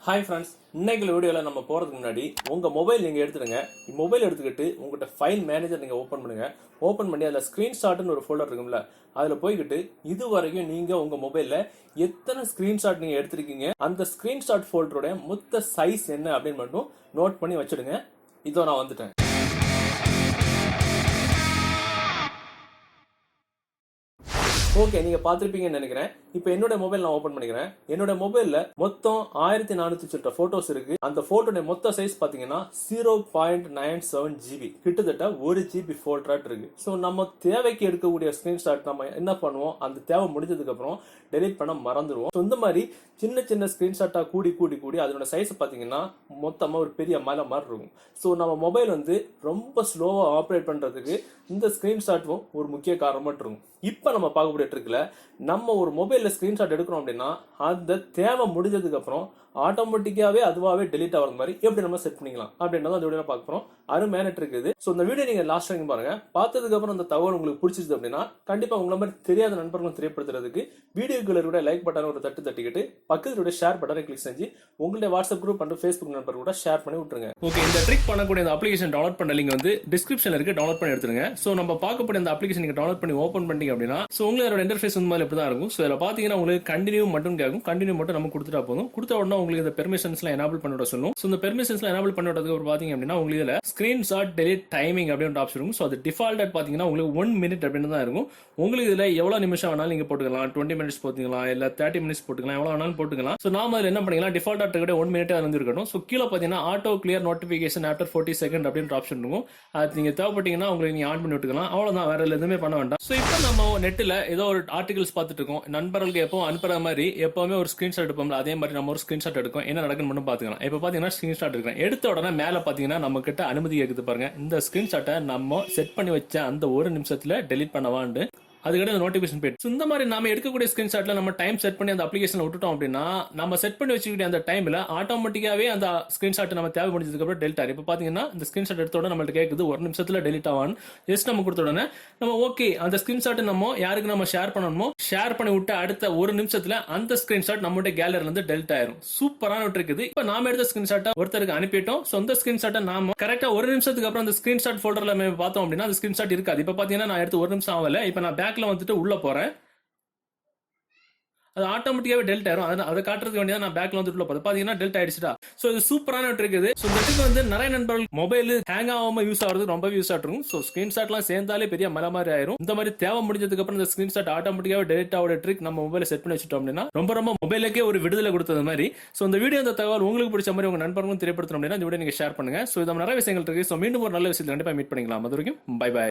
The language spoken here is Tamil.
ஹாய் ஃப்ரெண்ட்ஸ், இன்னைக்கு வீடியோவில் நம்ம போகிறதுக்கு முன்னாடி உங்கள் மொபைல் நீங்கள் எடுத்துடுங்க. மொபைல் எடுத்துக்கிட்டு உங்கள்கிட்ட ஃபைல் மேனேஜர் நீங்கள் ஓப்பன் பண்ணுங்கள். ஓப்பன் பண்ணி அதில் ஸ்க்ரீன்ஷாட்னு ஒரு ஃபோல்டர் இருக்கும்ல, அதில் போய்கிட்டு இது வரைக்கும் நீங்கள் உங்கள் மொபைலில் எத்தனை ஸ்க்ரீன்ஷாட் நீங்கள் எடுத்திருக்கீங்க, அந்த ஸ்க்ரீன்ஷாட் ஃபோல்டருடைய மொத்த சைஸ் என்ன அப்படின்னு மட்டும் நோட் பண்ணி வச்சுடுங்க. இதோ நான் வந்துட்டேன். ஓகே, நீங்க பார்த்திருப்பீங்கன்னு நினைக்கிறேன். இப்போ என்னோட மொபைல் நான் ஓபன் பண்ணிக்கிறேன். என்னோட மொபைல்ல மொத்தம் 1400 சில்ற போட்டோஸ் இருக்கு. அந்த போட்டோட மொத்த சைஸ் பாத்தீங்கன்னா 0.97 GB, கிட்டத்தட்ட 1 GB போல்டராட் இருக்கு. ஸோ நம்ம தேவைக்கு எடுக்கக்கூடிய ஸ்கிரீன்ஷாட் நம்ம என்ன பண்ணுவோம், அந்த தேவை முடிஞ்சதுக்கு அப்புறம் டெலிட் பண்ண மறந்துடுவோம். ஸோ இந்த மாதிரி சின்ன சின்ன ஸ்கிரீன்ஷாட்டா கூடி கூடி கூடி அதோட சைஸ் பாத்தீங்கன்னா மொத்தமா ஒரு பெரிய மலை மாதிரி இருக்கும். ஸோ நம்ம மொபைல் வந்து ரொம்ப ஸ்லோவா ஆப்ரேட் பண்றதுக்கு இந்த ஸ்கிரீன்ஷாட்டும் ஒரு முக்கிய காரணமா இருக்கும். இப்ப நம்ம பார்க்கக்கூடிய ட்ரிக்ல நம்ம ஒரு மொபைல்ல ஸ்கிரீன்ஷாட் எடுக்கிறோம் அப்படின்னா அந்த தேவை முடிஞ்சதுக்கு அப்புறம் ஆட்டோமேட்டிக்காவே அதுவாவே டெலிட் ஆகிற மாதிரி எப்படி நம்ம செட் பண்ணிக்கலாம் அப்படின்றத அந்த வீடியோ பார்க்க போறோம். அருமையான ட்ரிக் இது. ஸோ இந்த வீடியோ நீங்க லாஸ்ட் வரைக்கும் பாருங்க. பார்த்ததுக்கு அப்புறம் அந்த தகவல் உங்களுக்கு பிடிச்சிருது அப்படின்னா கண்டிப்பா உங்களை மாதிரி தெரியாத நண்பர்களும் தெரியப்படுத்துறதுக்கு வீடியோக்குள்ள லைக் பட்டன் ஒரு தட்டிக்கிட்டு பக்கத்துல ஷேர் பட்டனை கிளிக் செஞ்சு உங்களுடைய வாட்ஸ்அப் குரூப் அண்ட் ஃபேஸ்புக் நண்பர் கூட ஷேர் பண்ணி விட்டுருங்க. ஓகே, இந்த ட்ரிக் பண்ணக்கூடிய அந்த அப்ளிகேஷன் டவுன்லோட் பண்ண லிங்க் வந்து டிஸ்கிரிப்ஷன்ல இருக்கு, டவுன்லோட் பண்ணி எடுத்துருங்க. ஸோ நம்ம பார்க்கக்கூடிய அந்த அப்ளிகேஷன் நீங்க டவுன்லோட் பண்ணி ஓப்பன் பண்ணீங்க அப்படின்னா ஸோ உங்களோட இன்டர்ஃபேஸ் இந்த மாதிரி இப்படிதான் இருக்கும். ஸோ இதில் பார்த்தீங்கன்னா உங்களுக்கு கண்டினியூ மட்டும் கேட்கும். கண்டினியூ மட்டும் நம்ம கொடுத்துட்டா போதும். கொடுத்த உடனே உங்களுக்கு இந்த பெர்மிஷன்ஸ்லாம் எனேபிள் பண்ணிவிட சொல்லும். ஸோ இந்த பெர்மிஷன்ஸ்லாம் எனேபிள் பண்ணிவிட்டதுக்கு அப்புறம் பார்த்தீங்க அப்படின்னா உங்களுக்கு இதில் ஸ்கிரீன்ஷாட் டெலிட் டைமிங் அப்படின்னு ஆப்ஷன் இருக்கும். ஸோ அது டிஃபால்ட் பார்த்தீங்கன்னா உங்களுக்கு 1 minute அப்படின்னு தான் இருக்கும். உங்களுக்கு இதில் எவ்வளோ நிமிஷம் வேணாலும் நீங்கள் போட்டுக்கலாம். 20 minutes போட்டுக்கலாம், இல்லை 30 minutes போட்டுக்கலாம், எவ்வளோ வேணாலும் போட்டுக்கலாம். ஸோ நாம அதில் என்ன பண்ணிக்கலாம், டிஃபால்ட் ஆட்டு 1 minute அதில் வந்து இருக்கட்டும். ஸோ கீழே பார்த்தீங்கன்னா auto clear notification after 40 seconds அப்படின்ற ஆப்ஷன் இருக்கும். அது நீங்கள் தேவைப்பட்டீங்கன்னா உங்களுக்கு நீங்கள் ஆன் பண்ணி விட்டுக்கலாம். அவ்வளோதான், வேற எதுவுமே பண்ண வேண்டாம். ஸோ இப்போ நம்ம நெட்டில் ஏதோ ஒரு ஆர்டிகல்ஸ் பார்த்துட்டு இருக்கோம். நண்பர்களுக்கு எப்போ அனுப்புற மாதிரி எப்பவுமே ஒரு ஸ்கிரீன்ஷாட் எடுப்போம்ல, அதே மாதிரி நம்ம ஒரு ஸ்கிரீன்ஷாட் எடுக்கும். என்ன நடக்குன்னு மட்டும் பார்த்துக்கலாம். இப்போ பார்த்தீங்கன்னா ஸ்கிரீன்ஷாட் எடுக்கிறேன். எடுத்த உடனே மேலே பார்த்தீங்கன்னா நம்ம கிட்ட அனுமதி கேட்குது பாருங்க. இந்த ஸ்கிரீன்ஷாட்டை நம்ம செட் பண்ணி வச்ச அந்த ஒரு நிமிஷத்துல டெலிட் பண்ணவாண்டு அதுக்கிட்ட நோட்டிபிகேஷன் போயிட்டு இந்த மாதிரி நம்ம எடுக்கக்கூடிய ஸ்கிரீன்ஷாட்ல நம்ம டைம் செட் பண்ணி அந்த அப்ளிகேஷன் விட்டுட்டோம் அப்படின்னா நம்ம செட் பண்ணி வச்சுக்கிட்ட அந்த டைம்ல ஆட்டோமேட்டிக்காவே அந்த ஸ்கிரீன்ஷாட் நம்ம தேவை முடிஞ்சதுக்கு அப்புறம் டெலிட் ஆகும். இப்போ பாத்தீங்கன்னா இந்த ஸ்கிரீன்ஷாட் எடுத்த உடனே நம்மள்ட்ட கேட்குது 1 நிமிஷத்துல டெலிட் ஆவான்னு. ஜஸ்ட் நம்ம கொடுத்த உடனே நம்ம ஓகே அந்த ஸ்கிரீன்ஷாட் நம்ம யாருக்கு நம்ம ஷேர் பண்ணணுமோ ஷேர் பண்ணி விட்டு அடுத்த 1 நிமிஷத்துல அந்த ஸ்கிரீன்ஷாட் நம்மளுடைய கேலரில இருந்து டெலிட் ஆயிரும். சூப்பரான இருக்குது. இப்போ நாம எடுத்த ஸ்கிரீன்ஷாட்டை ஒருத்தருக்கு அனுப்பிட்டோம். ஸோ அந்த ஸ்கிரீன்ஷாட்டை நாம கரெக்டா 1 நிமிஷத்துக்கு அப்புறம் அந்த ஸ்கிரீன்ஷாட் ஃபோல்டர்ல பார்த்தோம் அப்படின்னா அந்த ஸ்கிரீன்ஷாட் இருக்காது. இப்போ பாத்தீங்கன்னா நான் எடுத்து 1 நிமிஷம் ஆகல. இப்போ நான் பேக்ல வந்துட்டு உள்ள போறேன். அது ஆட்டோமேட்டிக்காவே டெல்ட் ஆயிரும். அதை காட்டுறதுக்கு வேண்டியதான் நான் பேக்ல வந்து உள்ள போறேன். பாத்தீங்கன்னா டெல்ட் ஆயிடுச்சுடா. சோ இது சூப்பரான ட்ரிக் இது. சோ இந்த ட்ரிக் வந்து நிறைய நண்பர்கள் மொபைல் ஹேங் ஆகாம யூஸ் ஆகிறது ரொம்ப யூஸ் ஆகும். சோ ஸ்கிரீன்ஷாட்லாம் சேர்ந்தாலே பெரிய மலை மாதிரி ஆயிரும். இந்த மாதிரி தேவை முடிஞ்சதுக்கு அப்புறம் இந்த ஸ்கிரீன்ஷாட் ஆட்டோமேட்டிக்காவே டெலிட் ஆகிற ட்ரிக் நம்ம மொபைல செட் பண்ணி வச்சுட்டோம் அப்படின்னா ரொம்ப மொபைலுக்கே ஒரு விடுதலை கொடுத்தது மாதிரி. சோ இந்த வீடியோ இந்த தகவல் உங்களுக்கு பிடிச்ச மாதிரி உங்க நண்பர்களும் தெரியப்படுத்தணும் அப்படின்னா இந்த வீடியோ நீங்க ஷேர் பண்ணுங்க. சோ இது நிறைய விஷயங்கள் இருக்கு. சோ மீண்டும் ஒரு நல்ல விஷயத்தை கண்டிப்பா மீட் பண்ணிக்கலாம். அது வரைக்கும் பை பை.